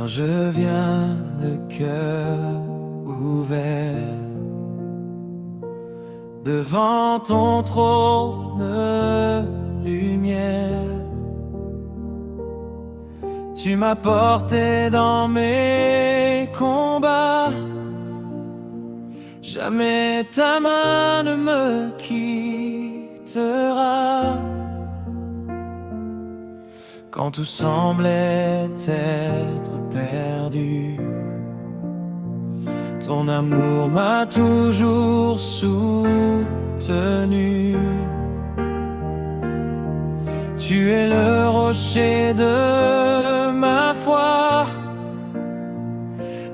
Seigneur, je viens le cœur ouvert devant ton trône de lumière. Tu m'as porté dans mes combats, jamais ta main ne me quittera. Quand tout semblait être perdu, ton amour m'a toujours soutenu. Tu es le rocher de ma foi,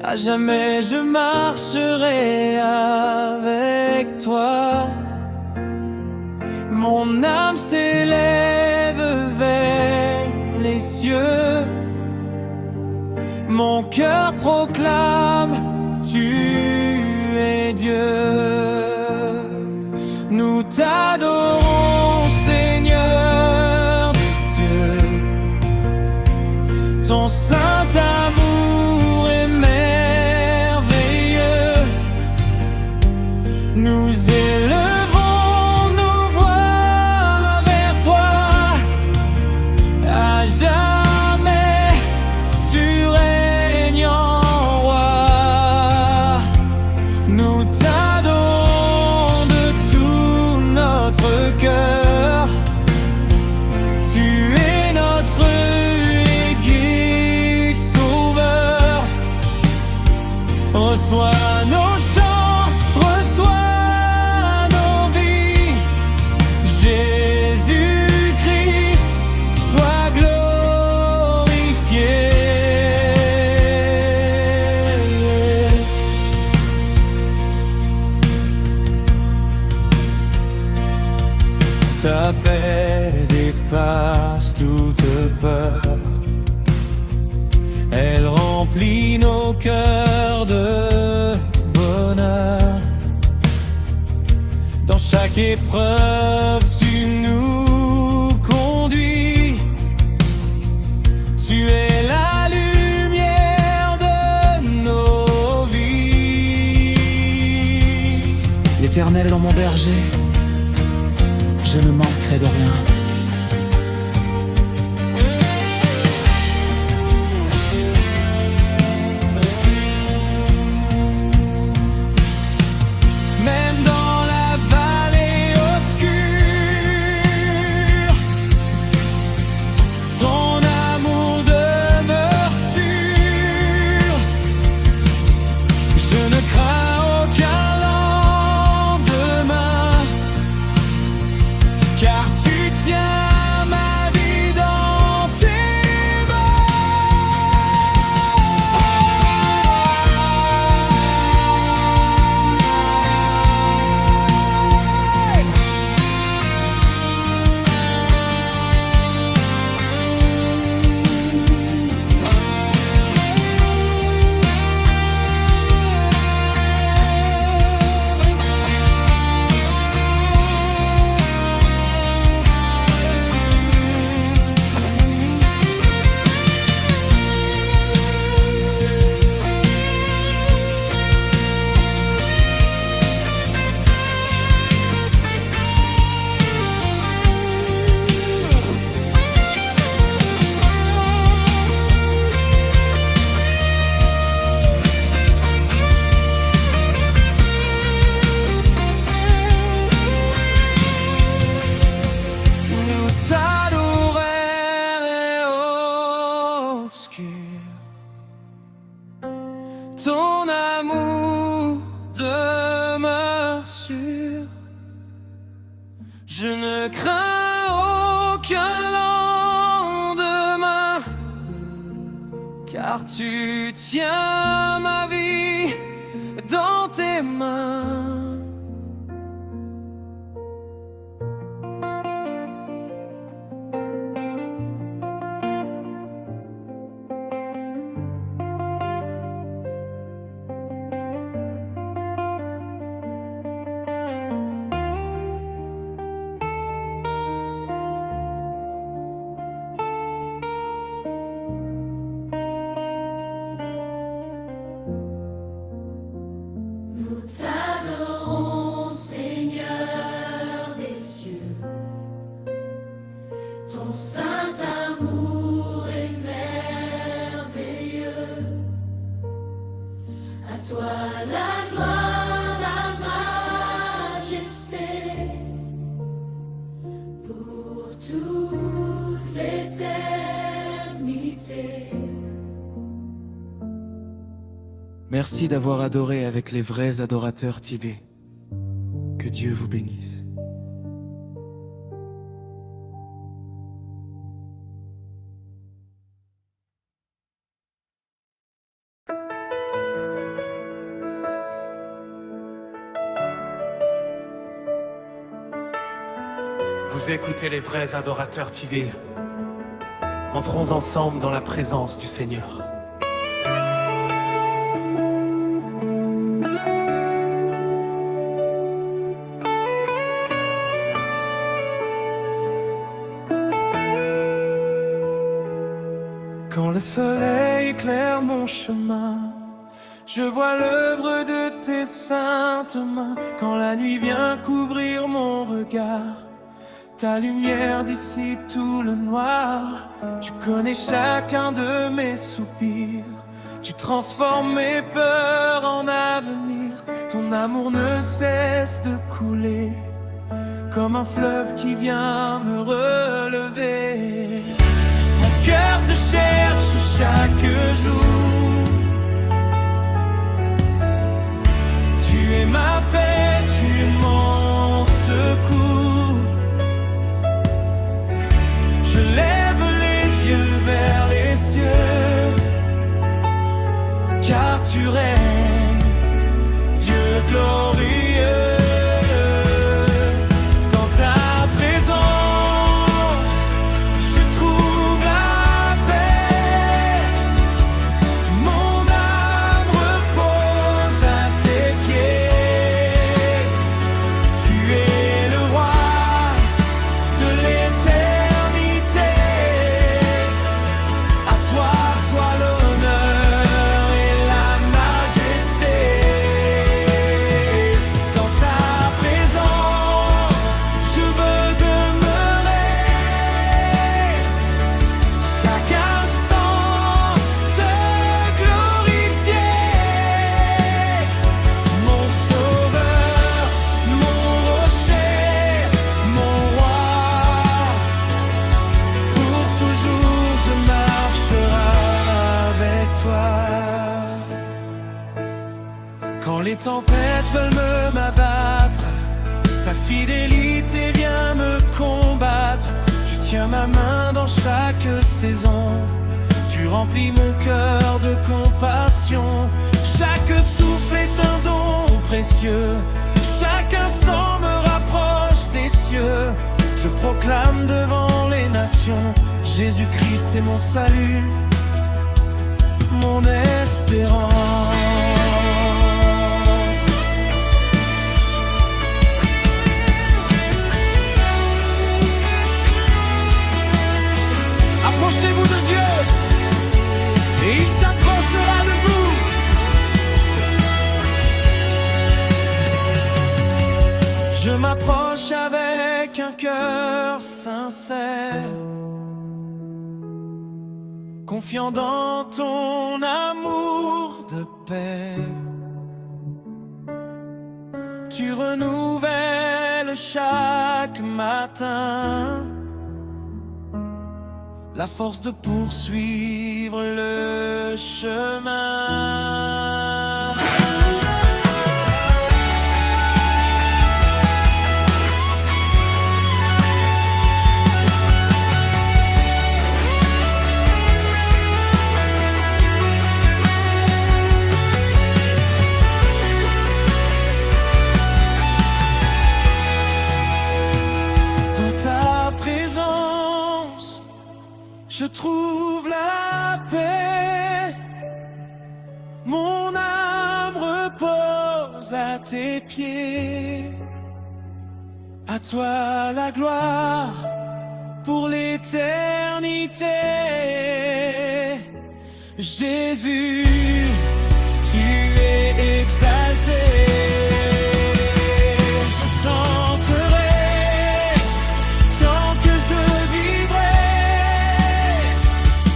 à jamais je marcherai avec toi. Mon âme s'élève vers les cieux, mon cœur proclame, tu es Dieu. Nous t'adorons, Seigneur des cieux, ton saint amour est merveilleux. Nous élevons nos voix vers toi, à jamais tu règnes en roi. Nous t'adorons de tout notre cœur. Tu es notre guide sauveur. Reçois nos chants, reçois nos vies. Jésus-Christ, sois glorifié. Ta paix dépasse toute peur. Elle remplit nos cœurs de bonheur. Dans chaque épreuve, tu nous conduis. Tu es la lumière de nos vies. L'Éternel est mon berger, je ne manquerai de rien. Même dans la vallée obscure, ton amour demeure sûr. Je ne crains aucun lendemain, car tu tiens ma vie dans tes mains. Nous t'adorons obscur. Ton amour demeure sûr. Je ne crains aucun lendemain, car tu tiens ma vie dans tes mains. toi la gloire, la majesté, pour toute l'éternité. Merci d'avoir adoré avec les vrais adorateurs tibets. Que Dieu vous bénisse. Vous écoutez les vrais adorateurs tibets. Entrons ensemble dans la présence du Seigneur. Quand le soleil éclaire mon chemin, je vois l'œuvre de tes saintes mains. Quand la nuit vient couvrir mon regard, ta lumière dissipe tout le noir. Tu connais chacun de mes soupirs, tu transformes mes peurs en avenir. Ton amour ne cesse de couler, comme un fleuve qui vient me relever. Mon cœur te cherche chaque jour. Tu es ma paix, tu es mon secours. Je lève les yeux vers les cieux, car tu règnes, Dieu glorieux. Dans ta présence, je trouve la paix. Mon âme repose à tes pieds. Tu es le roi de l'éternité. À toi soit l'honneur et la majesté. Dans ta présence, je veux demeurer. Chaque instant te glorifier. Mon sauveur, mon rocher, mon roi. Pour toujours je marcherai avec toi. Quand les tempêtes veulent m'abattre, ta fidélité vient me combattre. Tu tiens ma main dans chaque saison, tu remplis mon cœur de compassion. Chaque souffle est un don précieux, chaque instant me rapproche des cieux. Je proclame devant les nations, Jésus-Christ est mon salut, mon espérance. Approchez-vous de Dieu et il s'approchera de vous. Je m'approche avec un cœur sincère, confiant dans ton amour de paix. Tu renouvelles chaque matin la force de poursuivre le chemin. Dans ta présence, je trouve la paix. Mon âme repose à tes pieds. À toi la gloire pour l'éternité. Jésus, tu es exalté. Je chanterai tant que je vivrai.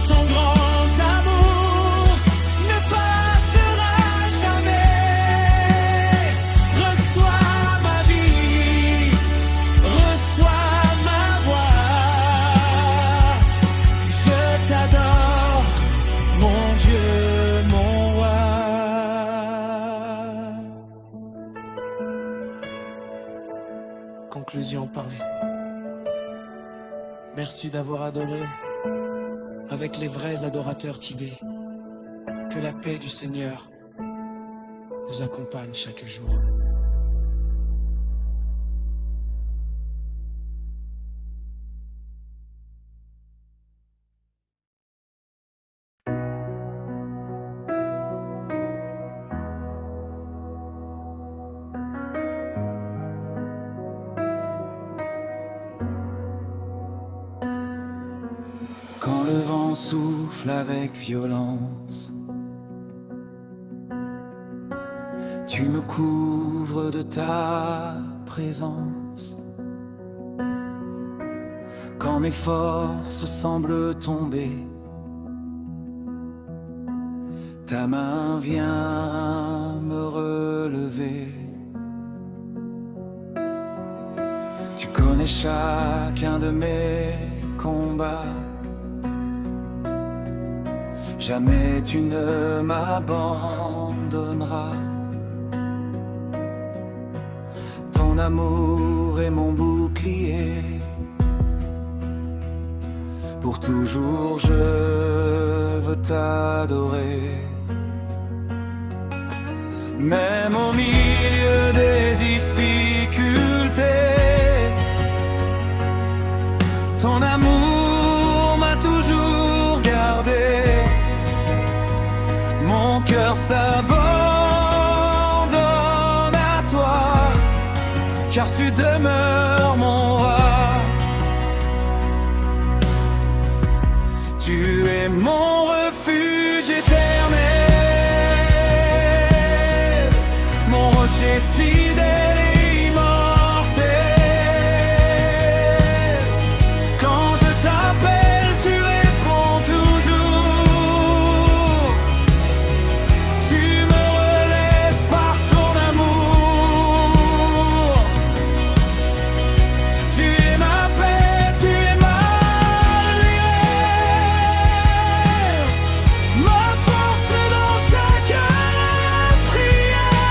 Ton grand amour ne passera jamais. conclusion parler. Merci d'avoir adoré avec les vrais adorateurs tibets. Que la paix du Seigneur vous accompagne chaque jour. Quand le vent souffle avec violence, tu me couvres de ta présence. Quand mes forces semblent tomber, ta main vient me relever. Tu connais chacun de mes combats. Jamais tu ne m'abandonneras. Ton amour est mon bouclier. Pour toujours je veux t'adorer. Même au milieu des difficultés, ton amour m'a toujours gardé. Mon cœur s'abandonne à toi, car tu demeures mon roi. Tu es mon refuge éternel, mon rocher fidèle et immortel. Quand je t'appelle, tu réponds toujours. Tu me relèves par ton amour. Tu es ma paix, tu es ma lumière, ma force dans chaque prière.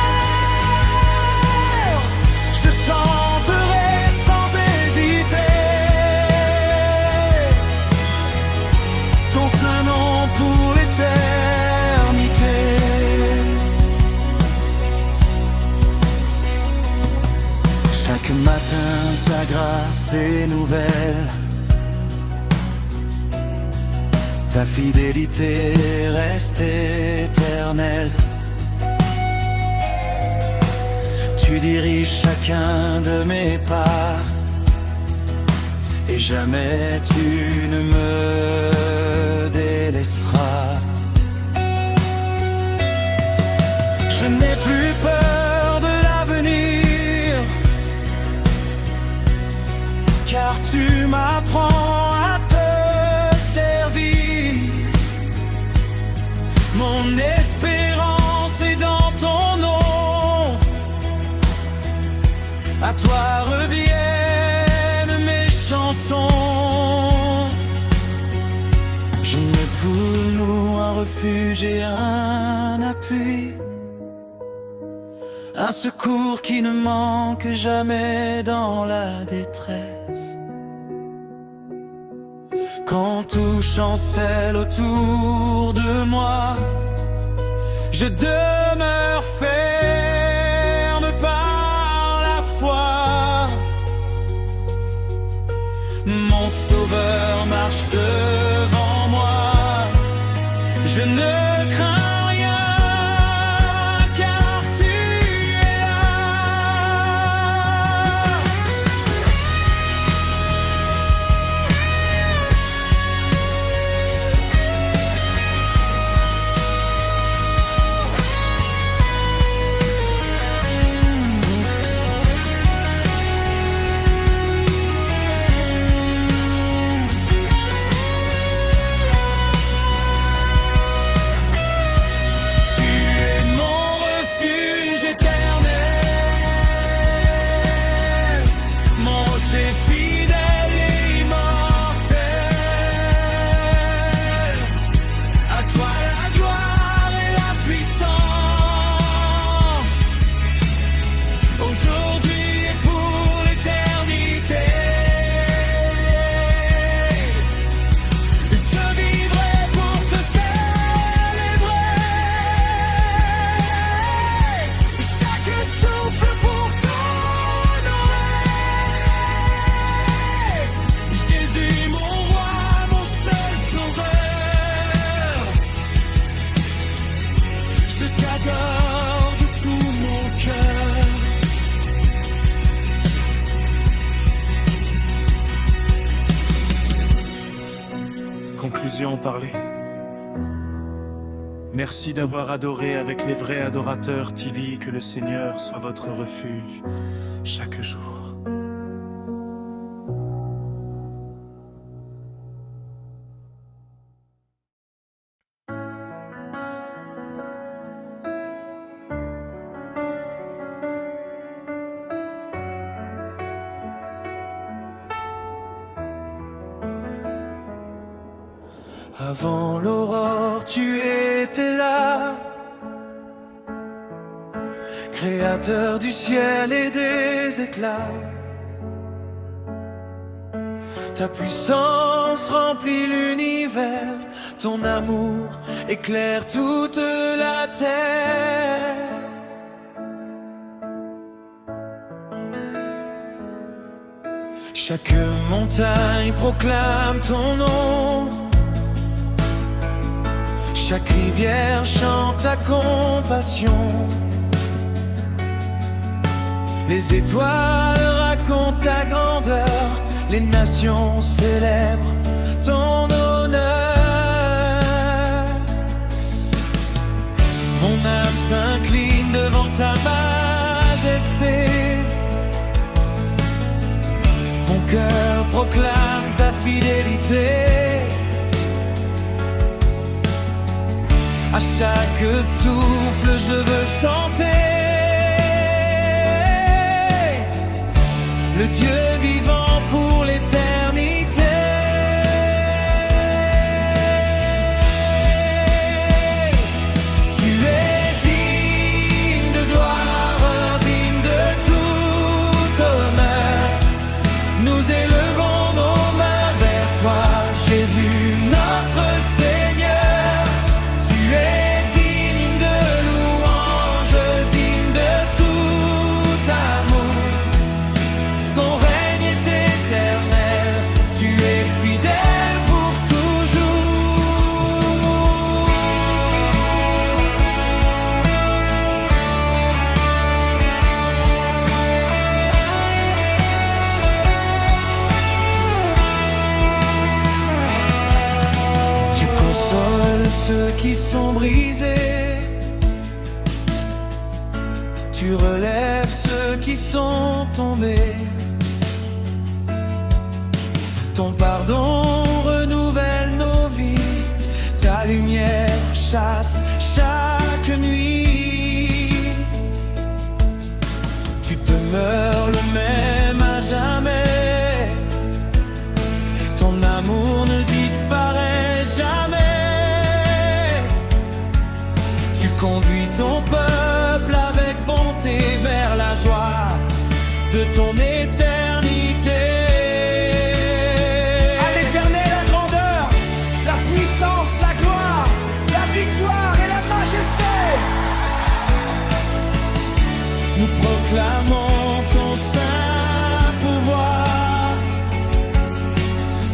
Je chanterai sans hésiter ton saint nom pour l'éternité. Chaque matin ta grâce est nouvelle, ta fidélité reste éternelle. Tu diriges chacun de mes pas, et jamais tu ne me délaisseras. Je n'ai plus peur de l'avenir, car tu m'apprends à te servir. Mon espérance est dans ton nom. À toi reviennent mes chansons. Je n'ai pour nous un refuge et un appui, un secours qui ne manque jamais dans la détresse. Quand tout chancelle autour de moi, je demeure ferme par la foi. Mon sauveur marche devant moi. Je ne crains rien, car tu es là. encore de tout mon cœur. Conclusion parlée. Merci d'avoir adoré avec les vrais adorateurs TV. Que le Seigneur soit votre refuge chaque jour. Avant l'aurore, tu étais là, créateur du ciel et des éclats. Ta puissance remplit l'univers, ton amour éclaire toute la terre. Chaque montagne proclame ton nom, chaque rivière chante ta compassion. Les étoiles racontent ta grandeur, les nations célèbrent ton honneur. Mon âme s'incline devant ta majesté, mon cœur proclame ta fidélité. À chaque souffle, je veux chanter le Dieu vivant pour l'éternité. Tu es digne de gloire, digne de tout honneur. Nous élevons nos mains vers toi, Jésus, notre Seigneur. Tu es digne de louange, digne de tout amour. Ton règne est éternel, tu es fidèle pour toujours. Tu consoles ceux qui sont brisés, tu relèves ceux qui sont tombés. Ton pardon renouvelle nos vies, ta lumière chasse chaque nuit. Tu demeures le même à jamais, ton amour ne disparaît jamais. Tu conduis ton peuple avec bonté vers la joie de ton éternité. À l'éternel la grandeur, la puissance, la gloire, la victoire et la majesté. Nous proclamons ton saint pouvoir.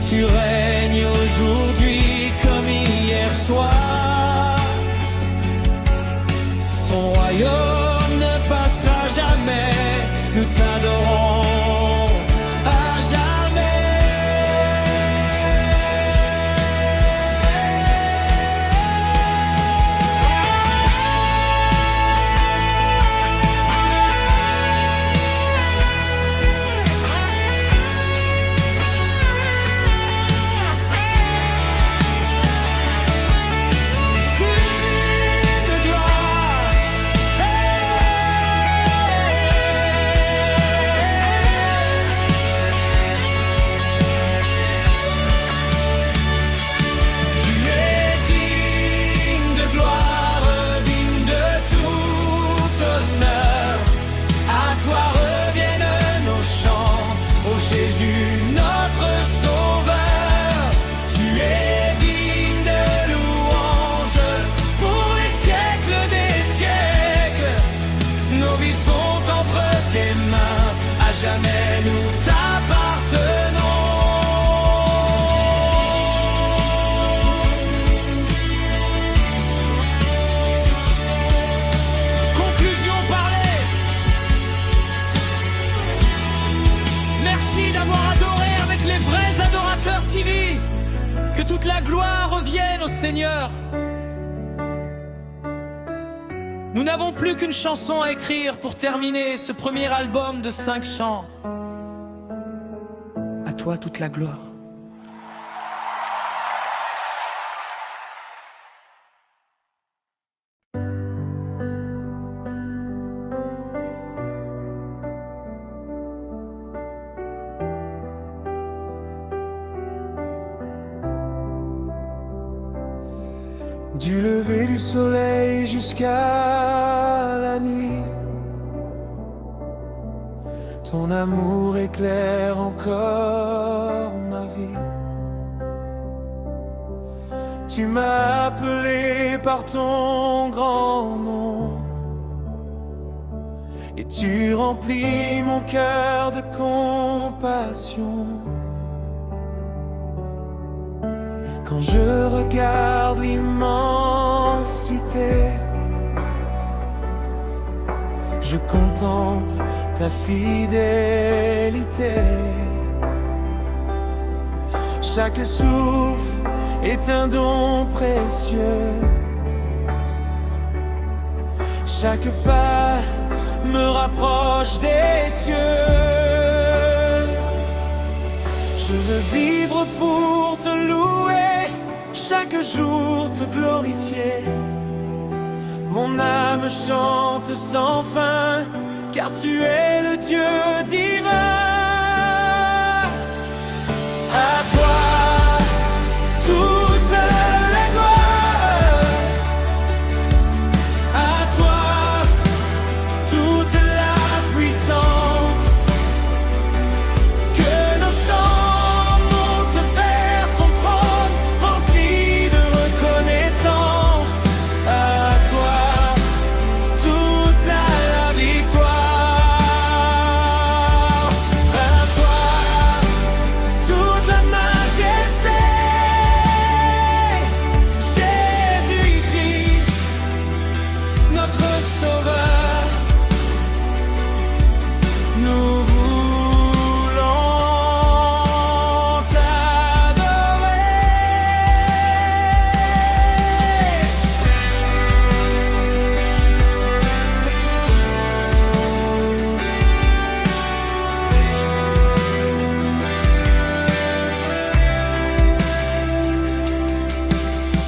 Tu règnes aujourd'hui comme hier soir. Ton royaume ne passera jamais. Nous t'adorons à jamais. Seigneur. Nous n'avons plus qu'une chanson à écrire pour terminer ce premier album de 5 chants. À toi toute la gloire. Du lever du soleil jusqu'à la nuit, ton amour éclaire encore ma vie. Tu m'as appelé par ton grand nom et tu remplis mon cœur de compassion. Quand je regarde l'immensité, je contemple ta fidélité. Chaque souffle est un don précieux. Chaque pas me rapproche des cieux. Je veux vivre pour te louer, chaque jour te glorifier. Mon âme chante sans fin, car tu es le Dieu divin. À toi toute la gloire, à toi toute la puissance. Que nos chants montent vers ton trône, remplis de reconnaissance. À toi toute la victoire, à toi toute la majesté. Jésus-Christ, notre Sauveur, nous voulons t'adorer.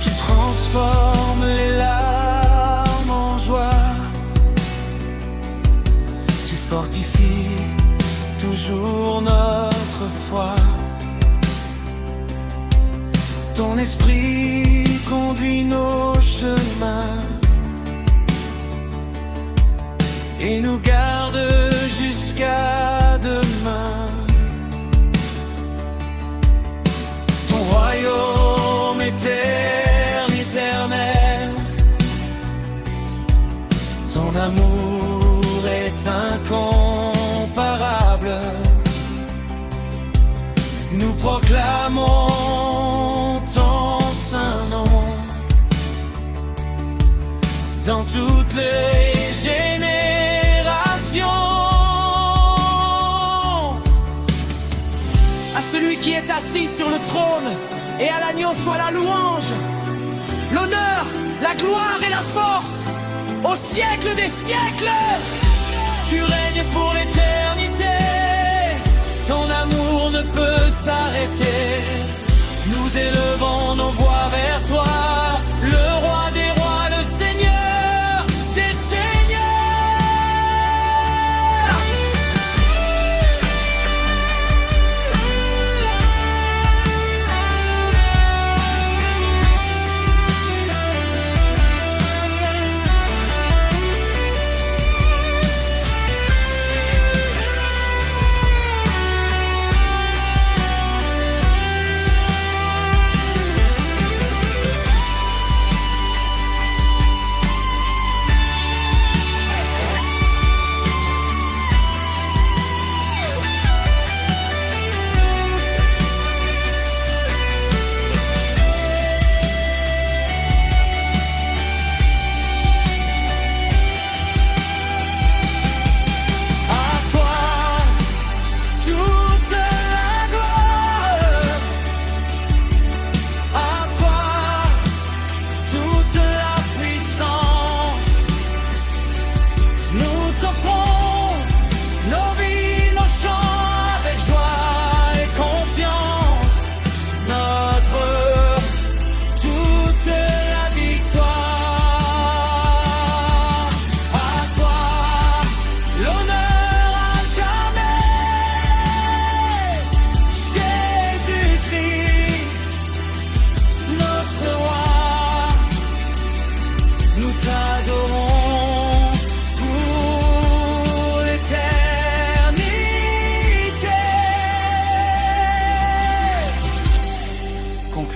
Tu transformes les larmes en joie, tu fortifies toujours notre foi. Ton esprit conduit nos chemins et nous garde jusqu'à demain. Ton royaume est éternel, ton amour est incomparable. Nous proclamons ton saint nom dans toutes les générations. À celui qui est assis sur le trône et à l'agneau soit la louange, l'honneur, la gloire et la force au siècle des siècles. Tu règnes pour l'éternité, ton amour ne peut s'arrêter. Nous élevons nos voix vers toi, le roi des rois, le Seigneur des seigneurs.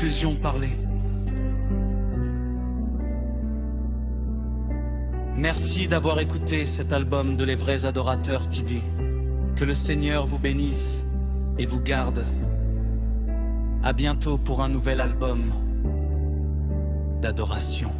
conclusion parler. Merci d'avoir écouté cet album de Les Vrais Adorateurs TV. Que le Seigneur vous bénisse et vous garde. À bientôt pour un nouvel album d'adoration.